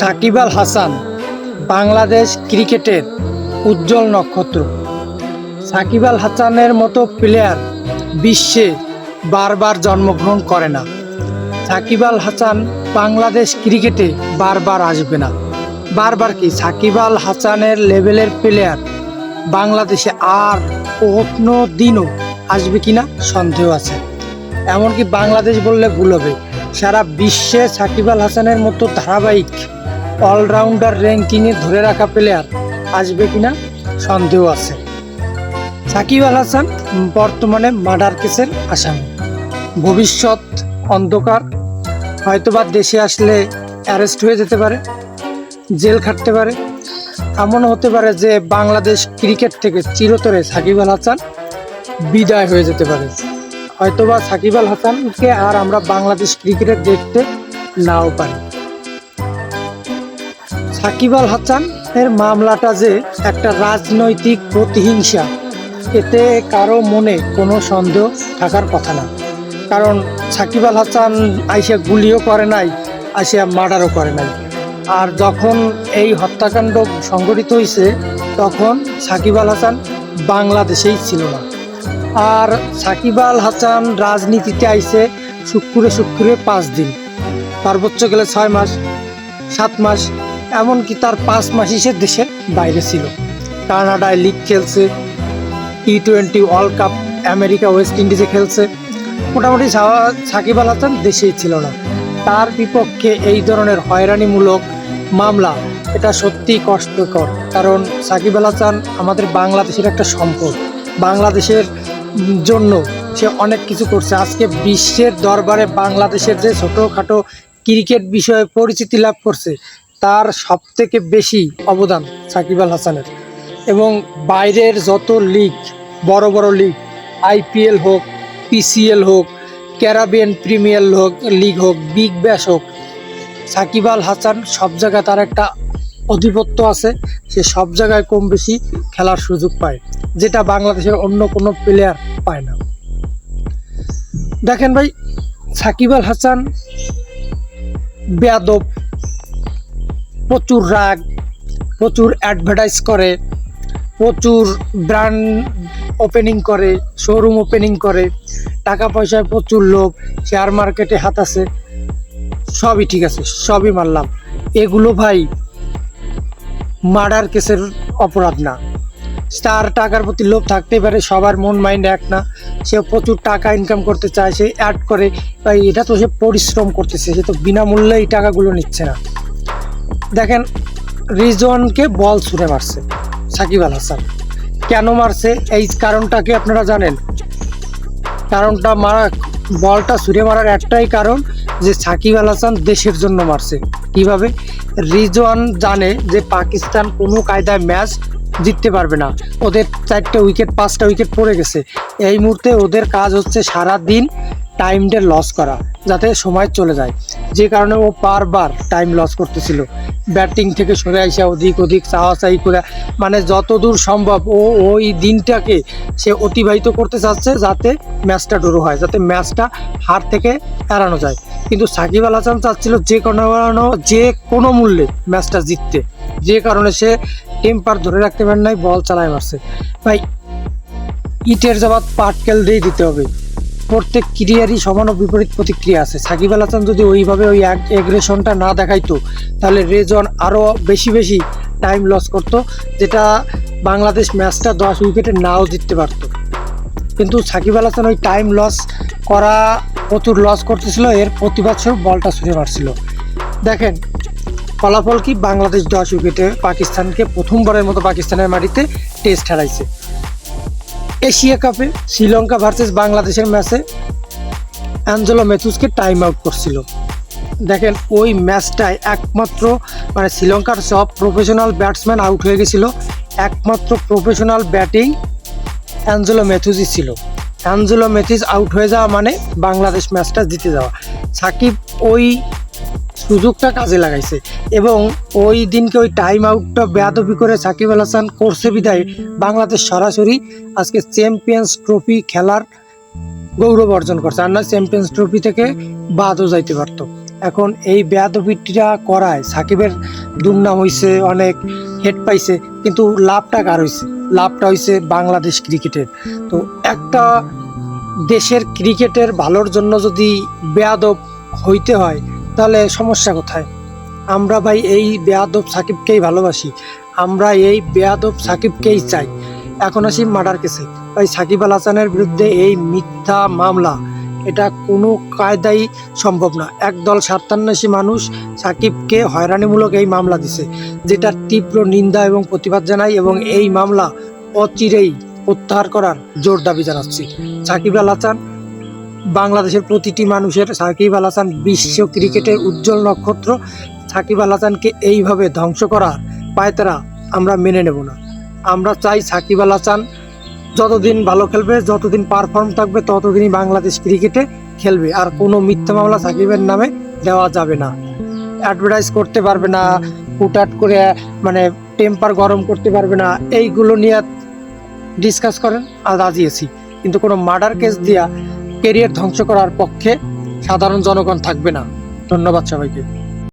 সাকিব আল হাসান বাংলাদেশ ক্রিকেটের উজ্জ্বল নক্ষত্র। সাকিব আল হাসানের মতো প্লেয়ার বিশ্বে বারবার জন্মগ্রহণ করে না। সাকিব আল হাসান বাংলাদেশ ক্রিকেটে বারবার আসবে না। বারবার কি সাকিব আল হাসানের লেভেলের প্লেয়ার বাংলাদেশে আর কোনো দিনও আসবে কিনা সন্দেহ আছে। এমনকি বাংলাদেশ বললে ভুল হবে, সারা বিশ্বে সাকিব আল হাসানের মতো ধারাবাহিক অলরাউন্ডার র্যাঙ্কিংয়ে ধরে রাখা প্লেয়ার আসবে কিনা সন্দেহ আছে। সাকিব আল হাসান বর্তমানে মার্ডার কেসের আসামি, ভবিষ্যৎ অন্ধকার। হয়তোবা দেশে আসলে অ্যারেস্ট হয়ে যেতে পারে, জেল খাটতে পারে। এমনও হতে পারে যে বাংলাদেশ ক্রিকেট থেকে চিরতরে সাকিব আল হাসান বিদায় হয়ে যেতে পারে। হয়তোবা সাকিব আল হাসানকে আর আমরা বাংলাদেশ ক্রিকেটে দেখতে নাও পারি। সাকিব আল হাসানের মামলাটা যে একটা রাজনৈতিক প্রতিহিংসা, এতে কারো মনে কোনো সন্দেহ থাকার কথা না। কারণ সাকিব আল হাসান আইসা গুলিও করে নাই, আইসা মার্ডারও করে নাই। আর যখন এই হত্যাকাণ্ড সংঘটিত হয়েছে তখন সাকিব আল হাসান বাংলাদেশেই ছিল না। আর সাকিব আল হাসান রাজনীতিতে আইসে শুক্রে 5 দিন, সর্বোচ্চ গেলে 6 মাস 7 মাস, এমনকি তার 5 মাস সে দেশের বাইরে ছিল। কানাডায় লিগ খেলছে, T20 world cup America west ইন্ডিজে খেলছে। মোটামুটি সাকিব আল হাসান দেশেই ছিল না। তার বিপক্ষে এই ধরনের হয়রানিমূলক মামলা, এটা সত্যিই কষ্টকর। কারণ সাকিব আল হাসান আমাদের বাংলাদেশের একটা সম্পদ। বাংলাদেশের জন্য সে অনেক কিছু করছে। আজকে বিশ্বের দরবারে বাংলাদেশের যে ছোটোখাটো ক্রিকেট বিষয়ে পরিচিতি লাভ করছে, তার সবথেকে বেশি অবদান সাকিব আল হাসানের। এবং বাইরের যত লিগ, বড় বড় লিগ, IPL হোক, PCL হোক, ক্যারাবিয়ান প্রিমিয়ার লিগ হোক, বিগ ব্যাশ হোক, সাকিব আল হাসান সব জায়গায় তার একটা আধিপত্য আছে। সে সব জায়গায় কম বেশি খেলার সুযোগ পায়, যেটা বাংলাদেশের অন্য কোনো প্লেয়ার পায় না। দেখেন ভাই, সাকিব আল হাসান বেয়াদব, প্রচুর রাগ, প্রচুর অ্যাডভার্টাইজ করে, প্রচুর ব্র্যান্ড ওপেনিং করে, শোরুম ওপেনিং করে, টাকা পয়সায় প্রচুর লোভ, শেয়ার মার্কেটে হাত আছে। সবই ঠিক আছে, সবই মানলাম। এগুলো ভাই মার্ডার কেসের অপরাধ না। তার টাকার প্রতি লোভ থাকতেই পারে, সবার মন মাইন্ড এক না। সে প্রচুর টাকা ইনকাম করতে চায়, সে অ্যাড করে, ভাই এটা তো সে পরিশ্রম করতেছে, সে তো বিনামূল্যে এই টাকাগুলো নিচ্ছে না। দেখেন, রিজওয়ানকে বল ছুঁড়ে মারছে সাকিব আল হাসান। কেন মারছে এই কারণটা কি আপনারা জানেন? কারণটা বলটা ছুঁড়ে মারার একটাই কারণ, যে সাকিব আল হাসান দেশের জন্য মারছে। কিভাবে? রিজওয়ান জানে যে পাকিস্তান কোনো কায়দায় ম্যাচ জিততে পারবে না। ওদের 4টে উইকেট 5টা উইকেট পড়ে গেছে। এই মুহূর্তে ওদের কাজ হচ্ছে সারা দিন টাইমটা লস করা, যাতে সময় চলে যায়। যে কারণে ও বারবার টাইম লস করতেছিল। ব্যাটিং থেকে সরে আসা, ওদিক চাওয়াচাই করে, মানে যতদূর সম্ভব ও ওই দিনটাকে সে অতিবাহিত করতে চাচ্ছে, যাতে ম্যাচটা ড্র হয়, যাতে ম্যাচটা হার থেকে এড়ানো যায়। কিন্তু সাকিব আল হাসান চাচ্ছিল যে কোনো মূল্যে ম্যাচটা জিততে। যে কারণে সে টেম্পার ধরে রাখতে পারে নাই, বল চালায় মারছে। ভাই, ইটের জবাব পাটকেল দিয়ে দিতে হবে। প্রত্যেক ক্রিয়ারই সমান ও বিপরীত প্রতিক্রিয়া আছে। সাকিব আল হাসান যদি ওইভাবে ওই এগ্রেশনটা না দেখাইতো, তাহলে রেজওয়ান আরও বেশি টাইম লস করতো, যেটা বাংলাদেশ ম্যাচটা 10 উইকেটে নাও জিততে পারত। কিন্তু সাকিব আল হাসান ওই টাইম লস করা, প্রচুর লস করতেছিল, এর প্রতিবাদ স্বরূপ বলটা ছুঁড়ে মারছিল। দেখেন ফলাফল কি, বাংলাদেশ 10 উইকেটে পাকিস্তানকে প্রথমবারের মতো পাকিস্তানের মাটিতে টেস্ট হারাইছে। এশিয়া কাপে শ্রীলঙ্কা ভার্সেস বাংলাদেশের ম্যাচে অ্যাঞ্জেলো ম্যাথুজকে টাইম আউট করছিল। দেখেন ওই ম্যাচটায় একমাত্র, মানে শ্রীলঙ্কার সব প্রফেশনাল ব্যাটসম্যান আউট হয়ে গেছিল, একমাত্র প্রফেশনাল ব্যাটিং অ্যাঞ্জেলো ম্যাথুজই ছিল। অ্যাঞ্জেলো ম্যাথুজ আউট হয়ে যাওয়া মানে বাংলাদেশ ম্যাচটা জিতে যাওয়া। সাকিব ওই সুযোগটা কাজে লাগাইছে এবং ওই দিনকে ওই টাইম আউটটা বেয়াদবি করে সাকিব আল হাসান করছে বিদায় বাংলাদেশ সরাসরি আজকে চ্যাম্পিয়ন্স ট্রফি খেলার গৌরব অর্জন করছে। আর না চ্যাম্পিয়ন্স ট্রফি থেকে বাদও যাইতে পারতো। এখন এই বেয়াদবিটা করায় সাকিবের দুর্নাম হয়েছে, অনেক হেড পাইছে, কিন্তু লাভটা কার হয়েছে? লাভটা হয়েছে বাংলাদেশ ক্রিকেটের। তো একটা দেশের ক্রিকেটের ভালোর জন্য যদি বেয়াদব হইতে হয় তাহলে সমস্যা কোথায়? আমরা ভাই এই বেয়াদব সাকিবকেই ভালোবাসি, আমরা এই বেয়াদব সাকিবকেই চাই। এখন আসি মার্ডার কেসে। ভাই সাকিব আল হাসানের বিরুদ্ধে এই মিথ্যা মামলা, এটা কোনো কায়দাই সম্ভব না। একদল স্বার্থান্বেষী মানুষ সাকিবকে হয়রানিমূলক এই মামলা দিছে, যেটা তীব্র নিন্দা এবং প্রতিবাদ জানাই, এবং এই মামলা অচিরেই প্রত্যাহার করার জোর দাবি জানাচ্ছি। সাকিব আল হাসান বাংলাদেশের প্রতিটি মানুষের, সাকিব আল হাসান বিশ্ব ক্রিকেটের উজ্জ্বল নক্ষত্র। সাকিব আল হাসানকে এইভাবে ধ্বংস করার পায়তারা আমরা মেনে নেব না। আমরা চাই সাকিব আল হাসান যতদিন ভালো খেলবে, যতদিন পারফর্ম থাকবে, ততদিনই বাংলাদেশ ক্রিকেটে খেলবে। আর কোনো মিথ্যা মামলা সাকিবের নামে দেওয়া যাবে না। অ্যাডভার্টাইজ করতে পারবে না, হুটহাট করে মানে টেম্পার গরম করতে পারবে না, এইগুলো নিয়ে ডিসকাস করেন আর রাজি আছি, কিন্তু কোনো মার্ডার কেস দিয়া কেরিয়ার ধ্বংস করার পক্ষে সাধারণ জনগণ থাকবে না। ধন্যবাদ সবাইকে।